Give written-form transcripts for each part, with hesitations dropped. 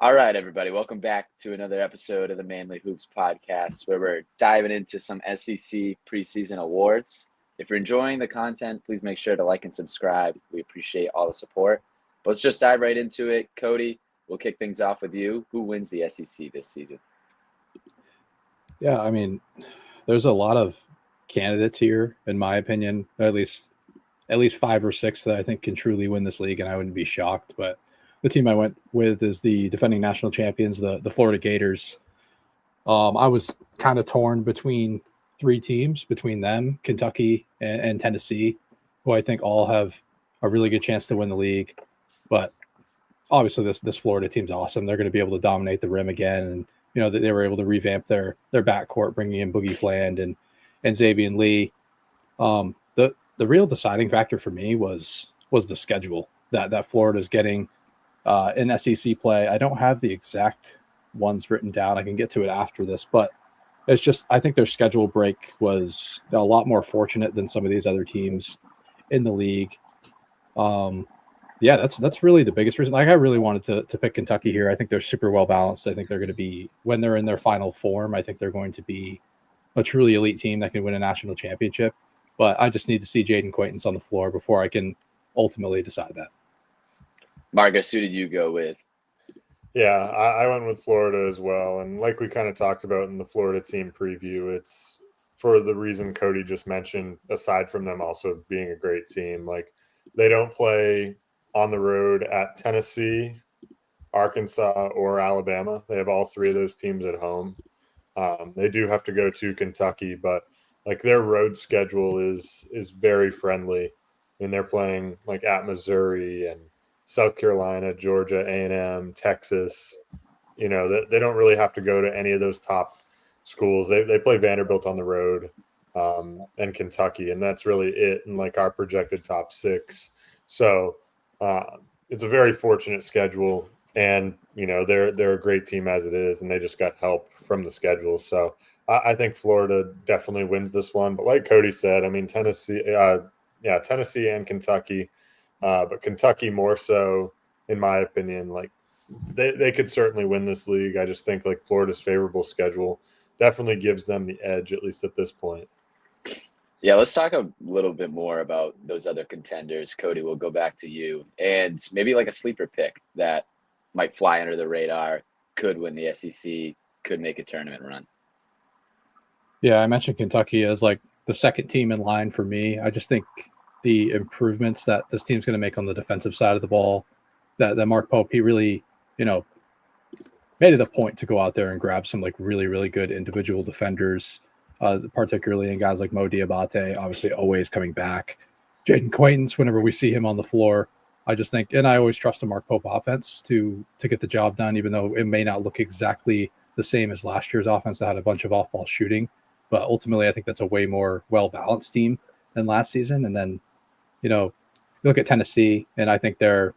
All right, everybody, welcome back to another episode of the Manly Hoops podcast, where we're diving into some SEC preseason awards. If you're enjoying the content, please make sure to like and subscribe. We appreciate all the support. But let's just dive right into it. Cody, we'll kick things off with you. Who wins the SEC this season? Yeah, I mean, there's a lot of candidates here, in my opinion, at least 5 or 6 that I think can truly win this league, and I wouldn't be shocked. But the team I went with is the defending national champions, the Florida Gators. I was kind of torn between 3 teams, between them, Kentucky and Tennessee, who I think all have a really good chance to win the league. But obviously, this Florida team's awesome. They're going to be able to dominate the rim again, and they were able to revamp their backcourt, bringing in Boogie Fland and Xavier Lee. The real deciding factor for me was the schedule that Florida's getting in SEC play. I don't have the exact ones written down. I can get to it after this, but it's just I think their schedule break was a lot more fortunate than some of these other teams in the league. Yeah, that's really the biggest reason. Like, I really wanted to pick Kentucky here. I think they're super well balanced. I think they're going to be, when they're in their final form, I think they're going to be a truly elite team that can win a national championship. But I just need to see Jaden Quaintance on the floor before I can ultimately decide that. Marcus, who did you go with? Yeah, I went with Florida as well. And like we kind of talked about in the Florida team preview, it's for the reason Cody just mentioned, aside from them also being a great team. Like, they don't play on the road at Tennessee, Arkansas, or Alabama. They have all 3 of those teams at home. They do have to go to Kentucky, but like, their road schedule is very friendly. And they're playing like at Missouri and South Carolina, Georgia, A&M, Texas. They don't really have to go to any of those top schools. They play Vanderbilt on the road and Kentucky, and that's really it in like our projected top 6. So it's a very fortunate schedule, and they're a great team as it is, and they just got help from the schedule. So I think Florida definitely wins this one. But like Cody said, I mean, Tennessee and Kentucky, but Kentucky more so, in my opinion. Like, they could certainly win this league. I just think like Florida's favorable schedule definitely gives them the edge, at least at this point. Yeah, let's talk a little bit more about those other contenders. Cody, we'll go back to you. And maybe like a sleeper pick that might fly under the radar, could win the SEC, could make a tournament run. Yeah, I mentioned Kentucky as like the second team in line for me. I just think the improvements that this team's going to make on the defensive side of the ball, that Mark Pope, he really, made it a point to go out there and grab some like really, really good individual defenders, particularly in guys like Mo Diabate, obviously always coming back. Jaden Quaintance, whenever we see him on the floor, I just think, and I always trust a Mark Pope offense to get the job done, even though it may not look exactly the same as last year's offense that had a bunch of off-ball shooting. But ultimately, I think that's a way more well-balanced team than last season. And then, look at Tennessee, and I think they're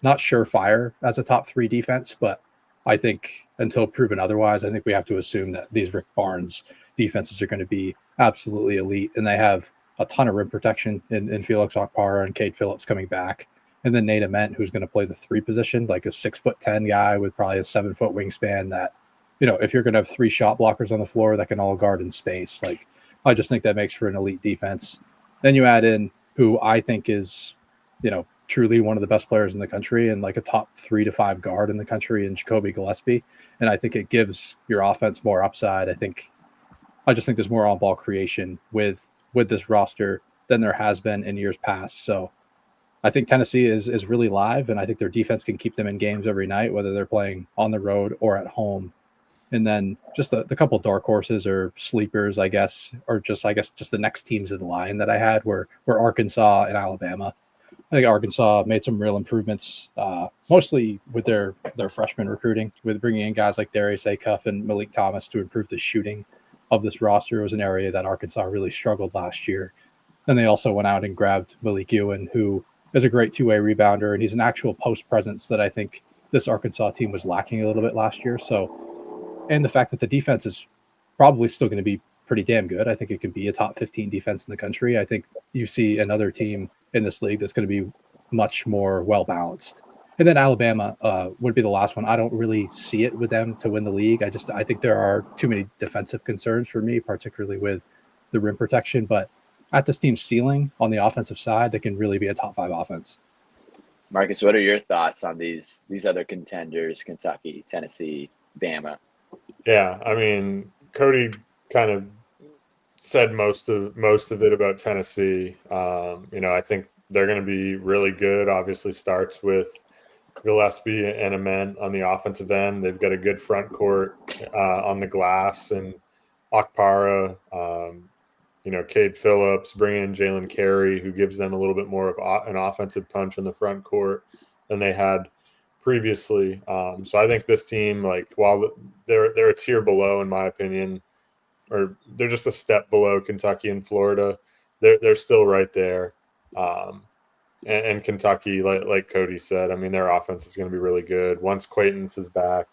not surefire as a top 3 defense, but I think until proven otherwise, I think we have to assume that these Rick Barnes defenses are going to be absolutely elite, and they have a ton of rim protection in Felix Okpara and Cade Phillips coming back. And then Nate Ament, who's going to play the 3 position, like a 6'10" guy with probably a 7-foot wingspan that, if you're going to have 3 shot blockers on the floor that can all guard in space, like, I just think that makes for an elite defense. Then you add in who I think is, truly one of the best players in the country and like a top 3 to 5 guard in the country in Jacoby Gillespie. And I think it gives your offense more upside. I just think there's more on-ball creation with this roster than there has been in years past. So I think Tennessee is really live, and I think their defense can keep them in games every night, whether they're playing on the road or at home. And then just the couple dark horses or sleepers, I guess, or just the next teams in the line that I had were Arkansas and Alabama. I think Arkansas made some real improvements, mostly with their freshman recruiting, with bringing in guys like Darius Acuff and Malik Thomas to improve the shooting of this roster. It was an area that Arkansas really struggled last year. Then they also went out and grabbed Malik Ewan, who is a great 2-way rebounder, and he's an actual post presence that I think this Arkansas team was lacking a little bit last year. So, and the fact that the defense is probably still going to be pretty damn good. I think it could be a top 15 defense in the country. I think you see another team in this league that's going to be much more well-balanced. And then Alabama would be the last one. I don't really see it with them to win the league. I think there are too many defensive concerns for me, particularly with the rim protection. But at this team's ceiling on the offensive side, they can really be a top 5 offense. Marcus, what are your thoughts on these other contenders? Kentucky, Tennessee, Bama. Yeah, I mean, Cody kind of said most of it about Tennessee. I think they're going to be really good. Obviously, starts with Gillespie and Ament on the offensive end. They've got a good front court on the glass, and Okpara, Cade Phillips, bring in Jalen Carey, who gives them a little bit more of an offensive punch in the front court than they had previously. So I think this team, while they're a tier below, in my opinion, or they're just a step below Kentucky and Florida, they're still right there. And Kentucky, like Cody said, I mean, their offense is going to be really good once Quaintance is back.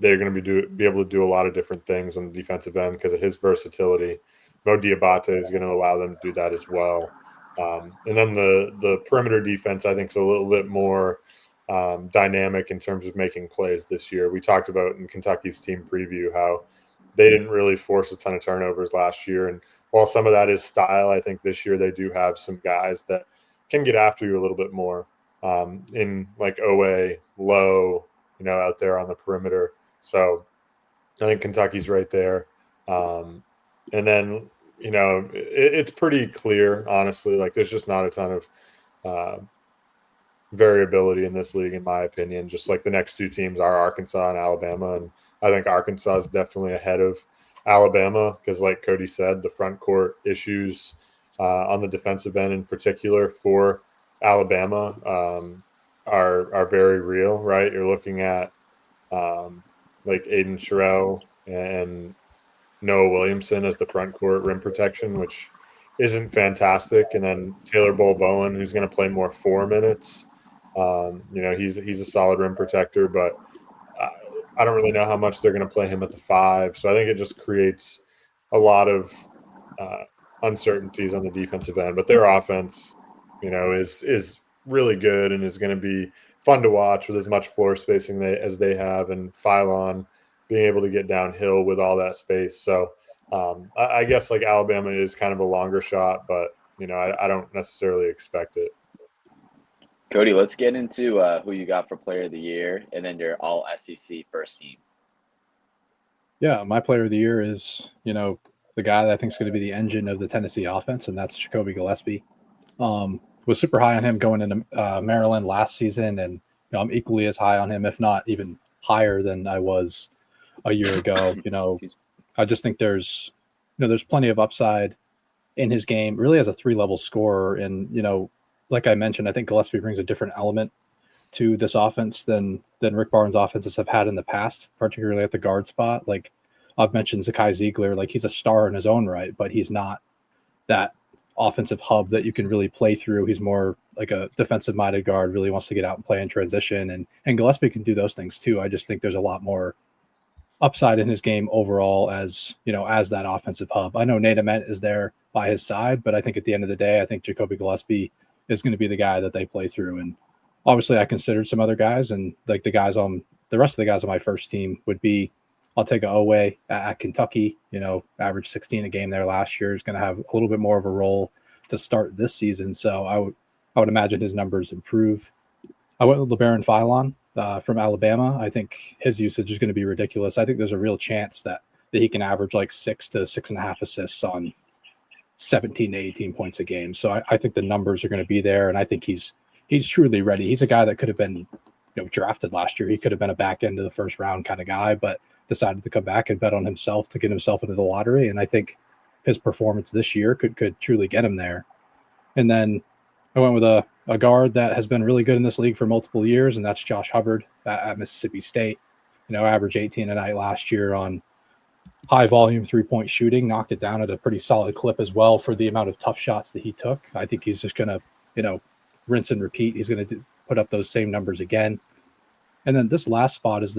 They're going to be able to do a lot of different things on the defensive end because of his versatility. Mo Diabate is going to allow them to do that as well. And then the perimeter defense, I think, is a little bit more dynamic in terms of making plays this year. We talked about in Kentucky's team preview how they didn't really force a ton of turnovers last year. And while some of that is style, I think this year they do have some guys that can get after you a little bit more in like Owe, Low, out there on the perimeter. So I think Kentucky's right there. And then, it's pretty clear, honestly, like there's just not a ton of variability in this league, in my opinion. Just like the next two teams are Arkansas and Alabama. And I think Arkansas is definitely ahead of Alabama because, like Cody said, the front court issues on the defensive end in particular for Alabama are very real, right? You're looking at like Aiden Sherrill and Noah Williamson as the front court rim protection, which isn't fantastic. And then Taylor Bowen, who's going to play more 4 minutes. He's a solid rim protector, but I don't really know how much they're going to play him at the 5. So I think it just creates a lot of uncertainties on the defensive end. But their offense, is really good and is going to be fun to watch with as much floor spacing as they have, and Phylon being able to get downhill with all that space. So I guess like Alabama is kind of a longer shot, but I don't necessarily expect it. Cody, let's get into who you got for Player of the Year, and then your All SEC first team. Yeah, my Player of the Year is the guy that I think is going to be the engine of the Tennessee offense, and that's Jacoby Gillespie. Was super high on him going into Maryland last season, and I'm equally as high on him, if not even higher than I was a year ago. I just think there's plenty of upside in his game, really as a 3-level scorer. And, like I mentioned, I think Gillespie brings a different element to this offense than Rick Barnes' offenses have had in the past, particularly at the guard spot. Like I've mentioned Zakai Ziegler, like he's a star in his own right, but he's not that offensive hub that you can really play through. He's more like a defensive minded guard, really wants to get out and play in transition. And Gillespie can do those things too. I just think there's a lot more upside in his game overall as that offensive hub. I know Nate Ament is there by his side, but I think at the end of the day, I think Jacoby Gillespie is going to be the guy that they play through. And obviously I considered some other guys, and like the rest of the guys on my first team would be, I'll take Owe at Kentucky, averaged 16 a game there last year, is going to have a little bit more of a role to start this season. So I would imagine his numbers improve. I went with LeBaron Phylon from Alabama. I think his usage is going to be ridiculous. I think there's a real chance that he can average like 6 to 6.5 assists on 17 to 18 points a game. So I think the numbers are going to be there, and I think he's truly ready. He's a guy that could have been drafted last year. He could have been a back end of the first round kind of guy, but decided to come back and bet on himself to get himself into the lottery. And I think his performance this year could truly get him there. And then I went with a guard that has been really good in this league for multiple years, and that's Josh Hubbard at Mississippi State. Averaged 18 a night last year on high volume 3-point shooting, knocked it down at a pretty solid clip as well for the amount of tough shots that he took. I think he's just going to, rinse and repeat. He's going to put up those same numbers again. And then this last spot is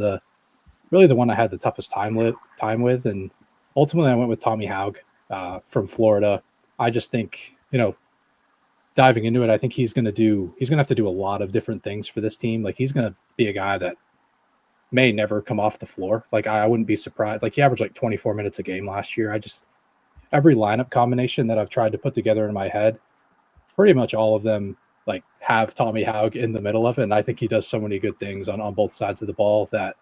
really the one I had the toughest time with. And ultimately I went with Tommy Haug from Florida. I just think, diving into it, I think he's going to have to do a lot of different things for this team. Like, he's going to be a guy that may never come off the floor. Like, I wouldn't be surprised. Like, he averaged like 24 minutes a game last year. Every lineup combination that I've tried to put together in my head, pretty much all of them like have Tommy Haug in the middle of it. And I think he does so many good things on both sides of the ball that,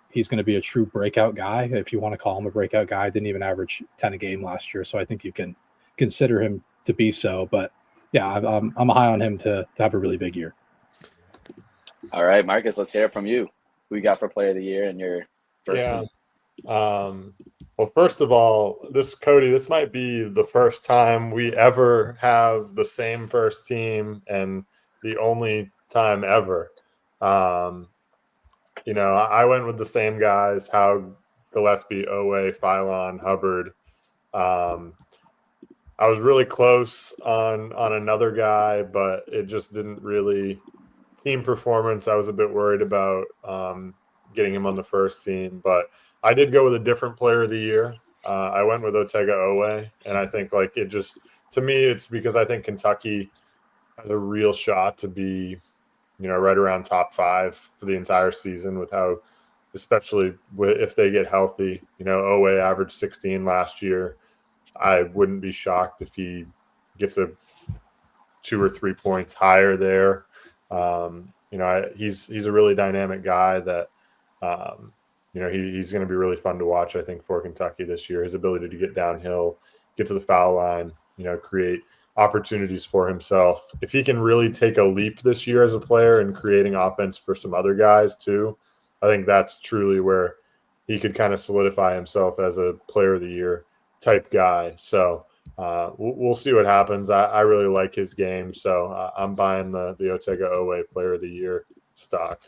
he's going to be a true breakout guy. If you want to call him a breakout guy, didn't even average 10 a game last year. So I think you can consider him to be so. But yeah, I'm high on him to have a really big year. All right, Marcus, let's hear it from you. Who you got for player of the year in your first one? Well, first of all, this might be the first time we ever have the same first team and the only time ever. I went with the same guys: Howe, Gillespie, Owe, Philon, Hubbard. I was really close on another guy, but it just didn't really team performance. I was a bit worried about getting him on the first team, but I did go with a different player of the year. I went with Otega Owe, and I think to me, it's because I think Kentucky has a real shot to be, right around top 5 for the entire season with how, especially if they get healthy. Owe averaged 16 last year. I wouldn't be shocked if he gets a 2 or 3 points higher there. He's a really dynamic guy that, he's going to be really fun to watch, I think, for Kentucky this year. His ability to get downhill, get to the foul line, create opportunities for himself. If he can really take a leap this year as a player and creating offense for some other guys too, I think that's truly where he could kind of solidify himself as a player of the year type guy. So we'll see what happens. I really like his game, so I'm buying the Otega Owe player of the year stock.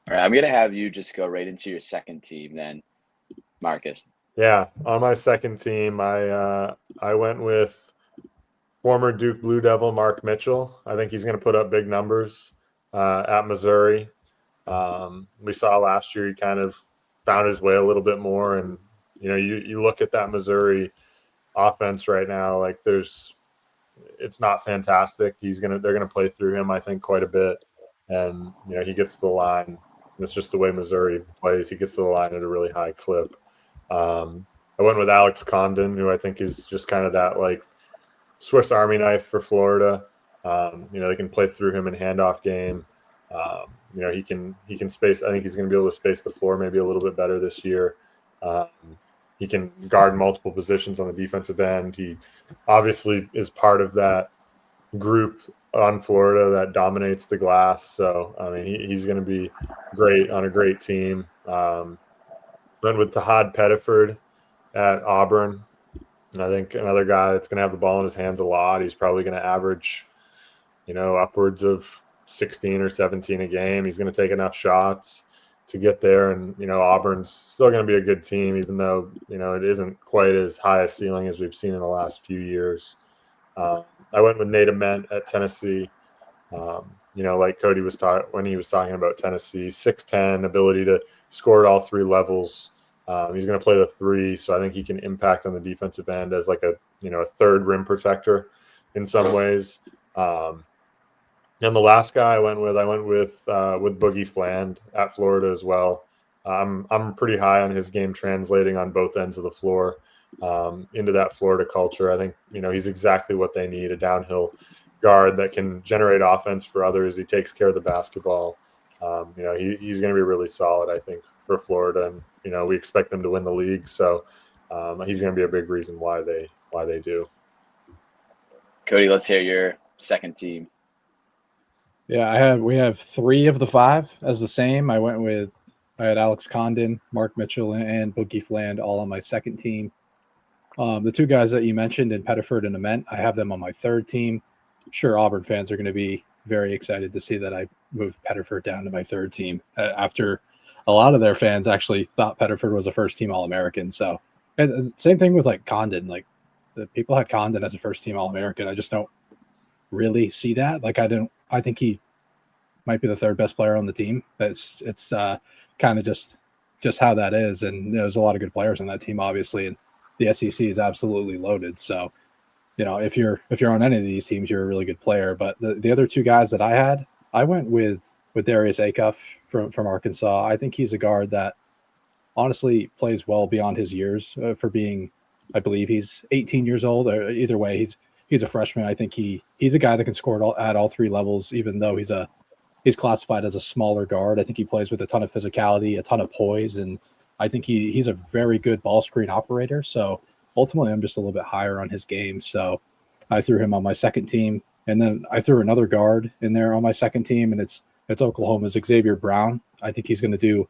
All right, I'm going to have you just go right into your second team then, Marcus. Yeah, on my second team, I went with former Duke Blue Devil Mark Mitchell. I think he's going to put up big numbers at Missouri. We saw last year he kind of found his way a little bit more, and you look at that Missouri offense right now, like it's not fantastic. They're gonna play through him, I think, quite a bit, and he gets to the line. It's just the way Missouri plays. He gets to the line at a really high clip. I went with Alex Condon, who I think is just kind of that like Swiss Army knife for Florida. They can play through him in handoff game. He can space. I think he's going to be able to space the floor maybe a little bit better this year. He can guard multiple positions on the defensive end. He obviously is part of that group on Florida that dominates the glass. So, I mean, he's going to be great on a great team. Went with Tahad Pettiford at Auburn. And I think another guy that's going to have the ball in his hands a lot. He's probably going to average, upwards of 16 or 17 a game. He's going to take enough shots to get there. And, Auburn's still going to be a good team, even though, it isn't quite as high a ceiling as we've seen in the last few years. I went with Nate Ament at Tennessee. Like Cody was when he was talking about Tennessee, 6'10", ability to score at all 3 levels. He's going to play the 3, so I think he can impact on the defensive end as like a third rim protector in some ways. And the last guy I went with Boogie Fland at Florida as well. I'm pretty high on his game translating on both ends of the floor into that Florida culture. I think he's exactly what they need: a downhill guard that can generate offense for others. He takes care of the basketball. He's going to be really solid, I think, for Florida, and we expect them to win the league. So he's going to be a big reason why they do. Cody, let's hear your second team. Yeah, we have 3 of the 5 as the same. I had Alex Condon, Mark Mitchell, and Boogie Fland all on my second team. The 2 guys that you mentioned in Pettiford and Ament, I have them on my third team. I'm sure Auburn fans are going to be very excited to see that I moved Pettiford down to my third team after a lot of their fans actually thought Pettiford was a first-team All-American. So, and same thing with like Condon. Like, the people had Condon as a first-team All-American. I just don't really see that. Like, I think he might be the 3rd best player on the team. It's kind of just how that is. And there's a lot of good players on that team, obviously. And the SEC is absolutely loaded. So, if you're on any of these teams, you're a really good player. But the other two guys that I had, I went with Darius Acuff from Arkansas. I think he's a guard that honestly plays well beyond his years for being, I believe he's 18 years old. Or either way, he's a freshman. I think he's a guy that can score at all three levels, even though he's classified as a smaller guard. I think he plays with a ton of physicality, a ton of poise, and I think he's a very good ball screen operator. So ultimately, I'm just a little bit higher on his game. So I threw him on my second team, and then I threw another guard in there on my second team, and it's Oklahoma's Xavier Brown. I think he's going to do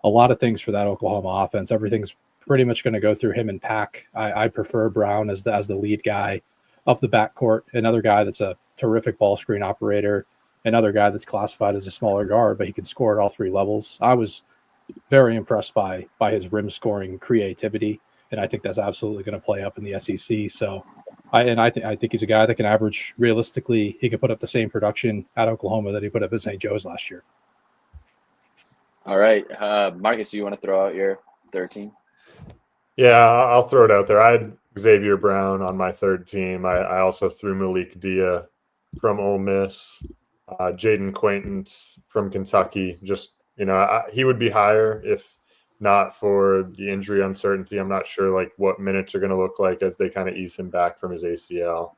a lot of things for that Oklahoma offense. Everything's pretty much going to go through him and Pack. I prefer Brown as the lead guy up the backcourt. Another guy that's a terrific ball screen operator. Another guy that's classified as a smaller guard, but he can score at all three levels. I was very impressed by his rim scoring creativity, and I think that's absolutely going to play up in the SEC. So, I think he's a guy that can average realistically. He could put up the same production at Oklahoma that he put up at St. Joe's last year. All right, Marcus, do you want to throw out your third team? Yeah, I'll throw it out there. I had Xavier Brown on my third team. I also threw Malik Dia from Ole Miss, Jaden Quaintance from Kentucky. Just, he would be higher if not for the injury uncertainty. I'm not sure like what minutes are going to look like as they kind of ease him back from his ACL.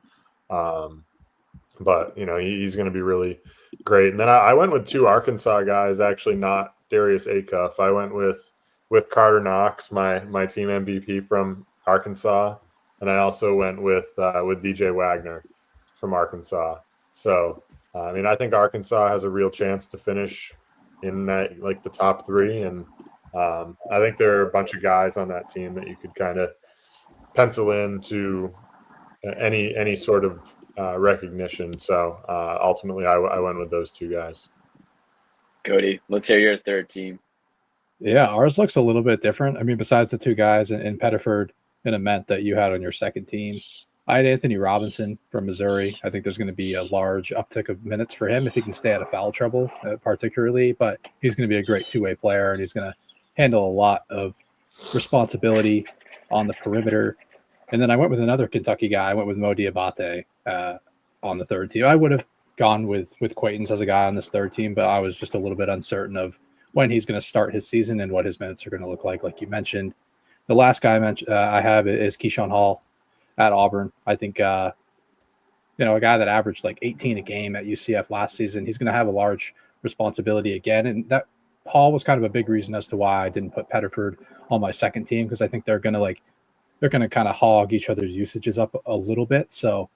But, he's going to be really great. And then I went with two Arkansas guys, actually not Darius Acuff. I went with Carter Knox, my team MVP from Arkansas. And I also went with DJ Wagner from Arkansas. So, I think Arkansas has a real chance to finish in that, like the top three. And I think there are a bunch of guys on that team that you could kind of pencil into any sort of recognition. So ultimately, I went with those two guys. Cody, let's hear your third team. Yeah, ours looks a little bit different. Besides the two guys in Pettiford and Ament that you had on your second team, I had Anthony Robinson from Missouri. I think there's going to be a large uptick of minutes for him if he can stay out of foul trouble, particularly. But he's going to be a great two-way player, and he's going to handle a lot of responsibility on the perimeter. And then I went with another Kentucky guy. I went with Mo Diabate on the third team. I would have gone with Quaintance as a guy on this third team, but I was just a little bit uncertain of when he's going to start his season and what his minutes are going to look like you mentioned. The last guy I have is Keyshawn Hall at Auburn. I think, a guy that averaged like 18 a game at UCF last season, he's going to have a large responsibility again. And that Hall was kind of a big reason as to why I didn't put Pettiford on my second team, because I think they're going to kind of hog each other's usages up a little bit. So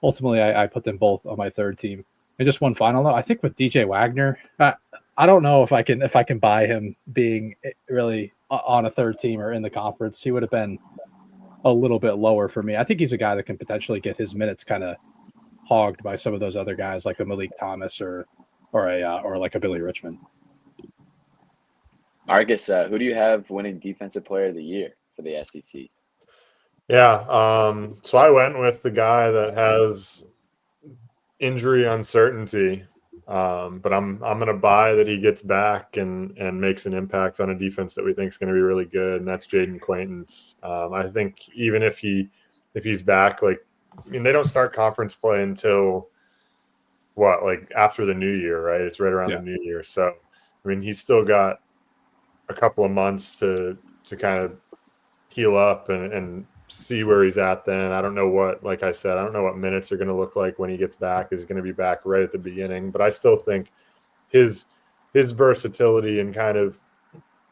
ultimately, I put them both on my third team. And just one final note, I think with DJ Wagner, I don't know if I can buy him being really on a third team or in the conference. He would have been a little bit lower for me. I think he's a guy that can potentially get his minutes kind of hogged by some of those other guys like a Malik Thomas or like a Billy Richmond. Marcus, who do you have winning Defensive Player of the Year for the SEC? Yeah, so I went with the guy that has injury uncertainty, but I'm going to buy that he gets back and makes an impact on a defense that we think is going to be really good, and that's Jaden Quaintance. I think even if he's back, they don't start conference play until after the new year, right? It's right around the new year. So, he's still got a couple of months to kind of heal up and see where he's at then. I don't know what minutes are going to look like when he gets back. Is he going to be back right at the beginning? But I still think his versatility and kind of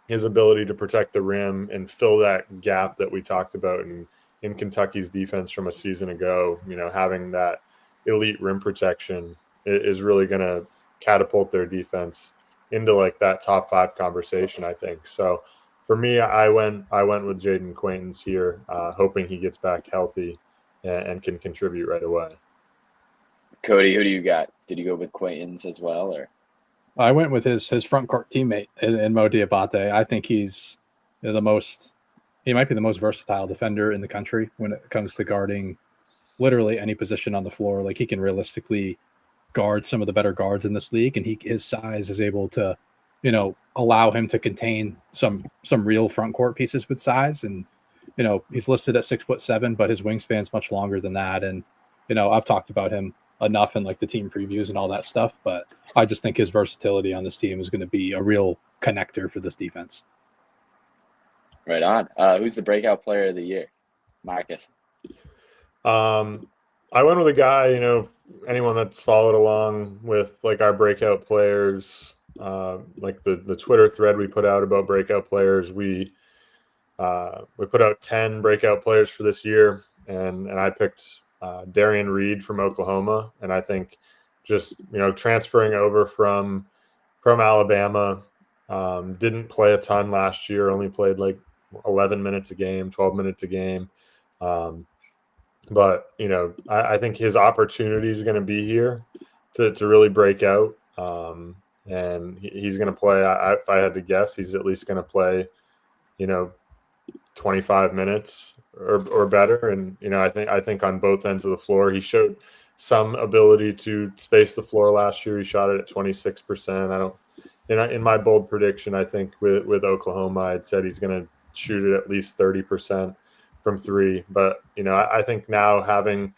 his ability to protect the rim and fill that gap that we talked about in Kentucky's defense from a season ago, having that elite rim protection is really going to catapult their defense into that top 5 conversation, I think. So for me, I went with Jaden Quaintance here, hoping he gets back healthy and can contribute right away. Cody, who do you got? Did you go with Quaintance as well, or? I went with his front court teammate in Mo Diabate. I think he's he might be the most versatile defender in the country when it comes to guarding literally any position on the floor. Like, he can realistically guard some of the better guards in this league, and his size is able to, allow him to contain some real front court pieces with size. And he's listed at 6'7", but his wingspan's much longer than that. And, I've talked about him enough in like the team previews and all that stuff, but I just think his versatility on this team is going to be a real connector for this defense. Right on. Who's the breakout player of the year? Marcus. I went with a guy, anyone that's followed along with like our breakout players, like the Twitter thread we put out about breakout players, we put out 10 breakout players for this year, and I picked Darian Reed from Oklahoma, and I think just transferring over from Alabama, didn't play a ton last year, only played like 11 minutes a game, 12 minutes a game. But, I think his opportunity is going to be here to really break out. And he's going to play, if I had to guess, he's at least going to play, 25 minutes or better. And, I think on both ends of the floor, he showed some ability to space the floor last year. He shot it at 26%. In my bold prediction, I think with Oklahoma, I'd said he's going to shoot it at least 30% from three. But, I think now having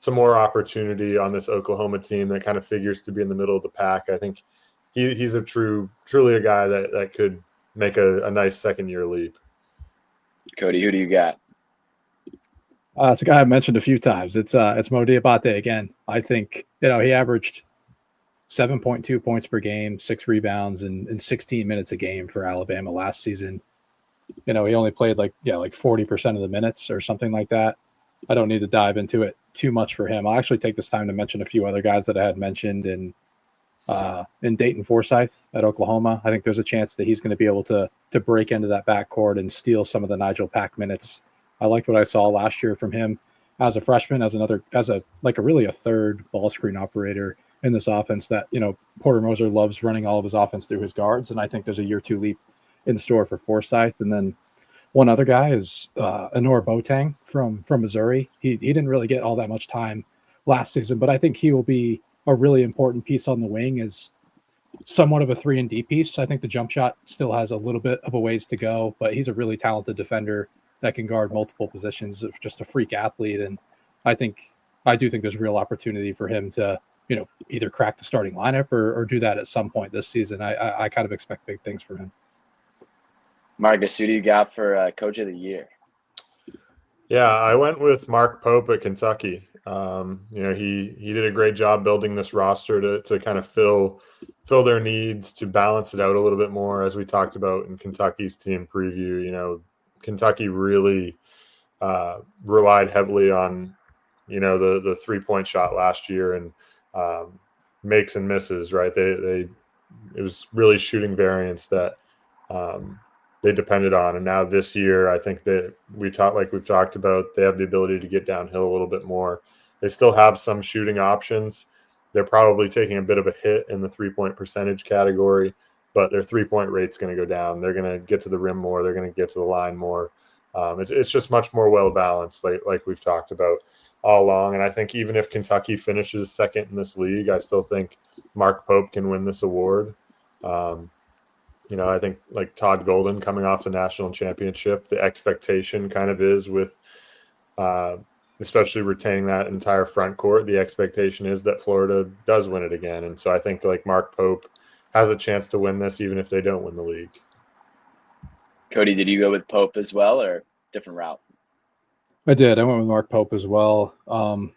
some more opportunity on this Oklahoma team that kind of figures to be in the middle of the pack, I think he's truly a guy that could make a nice second-year leap. Cody, who do you got? It's a guy I've mentioned a few times. It's Mo Diabate again. I think, he averaged 7.2 points per game, 6 rebounds, and 16 minutes a game for Alabama last season. He only played like 40% of the minutes or something like that. I don't need to dive into it too much for him. I'll actually take this time to mention a few other guys that I had mentioned in Dayton Forsyth at Oklahoma. I think there's a chance that he's going to be able to break into that backcourt and steal some of the Nigel Pack minutes. I liked what I saw last year from him as a freshman, as a third ball screen operator in this offense that, Porter Moser loves running all of his offense through his guards. And I think there's a year 2 leap in store for Forsyth. And then one other guy is Anor Boateng from Missouri. He didn't really get all that much time last season, but I think he will be a really important piece on the wing as somewhat of a 3-and-D piece. I think the jump shot still has a little bit of a ways to go, but he's a really talented defender that can guard multiple positions, just a freak athlete. And I do think there's real opportunity for him to, either crack the starting lineup or do that at some point this season. I kind of expect big things from him. Marcus, who do you got for Coach of the Year? Yeah, I went with Mark Pope at Kentucky. He did a great job building this roster to kind of fill their needs, to balance it out a little bit more, as we talked about in Kentucky's team preview. Kentucky really relied heavily on, the 3-point shot last year and makes and misses, right? It was really shooting variance that they depended on. And now this year, I think that we've talked about, they have the ability to get downhill a little bit more. They still have some shooting options. They're probably taking a bit of a hit in the 3-point percentage category, but their 3-point rate's going to go down. They're going to get to the rim more. They're going to get to the line more. It's just much more well-balanced, like we've talked about all along. And I think even if Kentucky finishes second in this league, I still think Mark Pope can win this award. I think like Todd Golden coming off the national championship, the expectation kind of is with especially retaining that entire front court, the expectation is that Florida does win it again. And so I think like Mark Pope has a chance to win this even if they don't win the league. Cody, did you go with Pope as well or different route? I did. I went with Mark Pope as well. Don't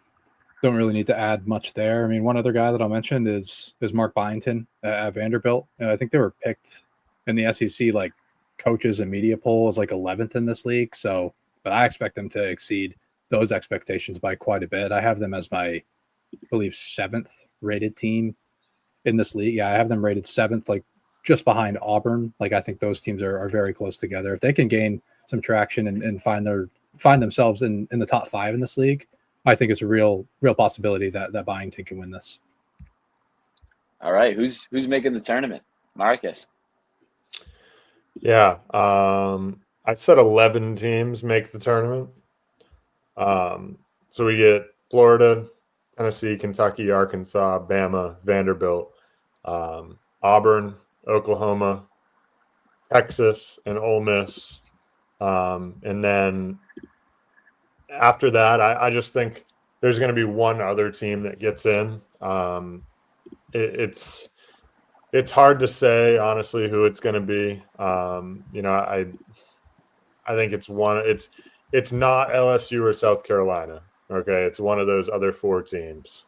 really need to add much there. I mean, one other guy that I'll mention is Mark Byington at Vanderbilt. And I think they were picked in the SEC like coaches and media poll as like 11th in this league. So, but I expect them to exceed those expectations by quite a bit. I have them as my, I believe, 7th rated team in this league. Yeah, I have them rated 7th, like just behind Auburn. Like I think those teams are very close together. If they can gain some traction and find themselves in the top 5 in this league, I think it's a real possibility that Byington can win this. All right, who's making the tournament? Marcus. Yeah, I said 11 teams make the tournament. So we get Florida, Tennessee, Kentucky, Arkansas, Bama, Vanderbilt, Auburn, Oklahoma, Texas, and Ole Miss. And then after that, I just think there's going to be one other team that gets in. It's hard to say, honestly, who it's going to be. I think it's one. It's not LSU or South Carolina. Okay, it's one of those other 4 teams.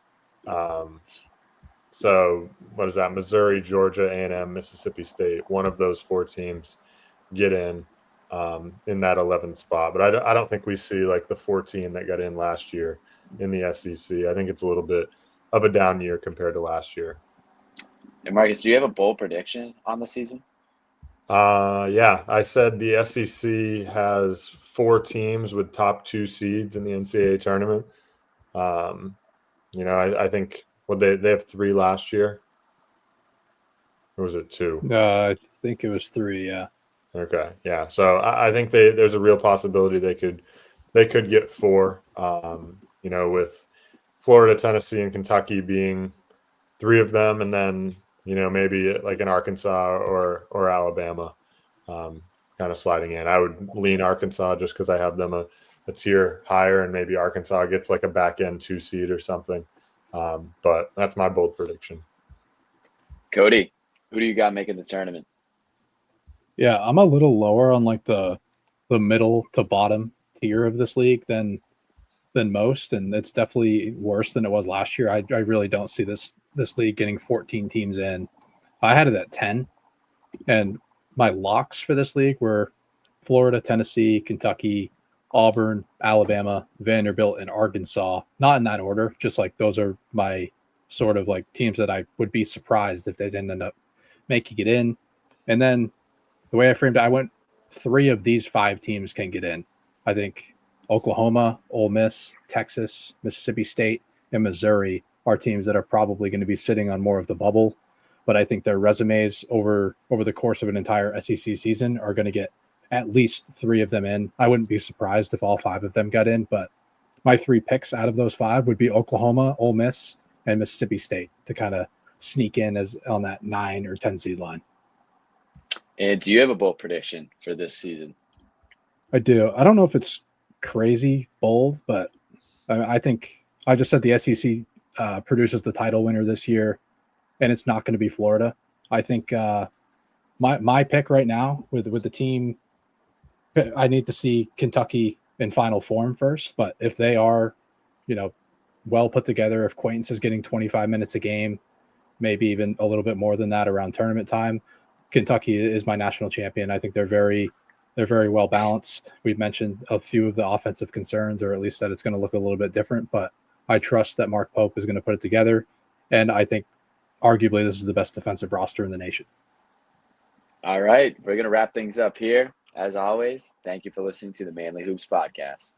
So what is that? Missouri, Georgia, A&M, Mississippi State. One of those 4 teams get in that 11th spot. But I don't think we see like the 14 that got in last year in the SEC. I think it's a little bit of a down year compared to last year. And Marcus, do you have a bold prediction on the season? Yeah, I said the SEC has 4 teams with top 2 seeds in the NCAA tournament. I think they have 3 last year, or was it 2? I think it was 3. Yeah. Okay, yeah. So I think there's a real possibility they could get 4. With Florida, Tennessee, and Kentucky being 3 of them, and then maybe like an Arkansas or Alabama kind of sliding in. I would lean Arkansas just because I have them a tier higher, and maybe Arkansas gets like a back end 2 seed or something. But that's my bold prediction. Cody, who do you got making the tournament? Yeah, I'm a little lower on like the middle to bottom tier of this league than most, and it's definitely worse than it was last year. I really don't see this league getting 14 teams in. I had it at 10, and my locks for this league were Florida, Tennessee, Kentucky, Auburn, Alabama, Vanderbilt, and Arkansas. Not in that order, just like those are my sort of like teams that I would be surprised if they didn't end up making it in. And then the way I framed it, I went 3 of these 5 teams can get in. I think Oklahoma, Ole Miss, Texas, Mississippi State, and Missouri are teams that are probably going to be sitting on more of the bubble. But I think their resumes over the course of an entire SEC season are going to get at least 3 of them in. I wouldn't be surprised if all 5 of them got in, but my 3 picks out of those 5 would be Oklahoma, Ole Miss, and Mississippi State to kind of sneak in as on that 9 or 10 seed line. And do you have a bold prediction for this season? I do. I don't know if it's crazy bold, but I think I just said the SEC produces the title winner this year, and it's not going to be Florida. I think my pick right now with the team, I need to see Kentucky in final form first. But if they are, well put together, if Quaintance is getting 25 minutes a game, maybe even a little bit more than that around tournament time, Kentucky is my national champion. I think they're very well balanced. We've mentioned a few of the offensive concerns, or at least that it's going to look a little bit different, but I trust that Mark Pope is going to put it together. And I think arguably this is the best defensive roster in the nation. All right. We're going to wrap things up here. As always, thank you for listening to the Manly Hoops Podcast.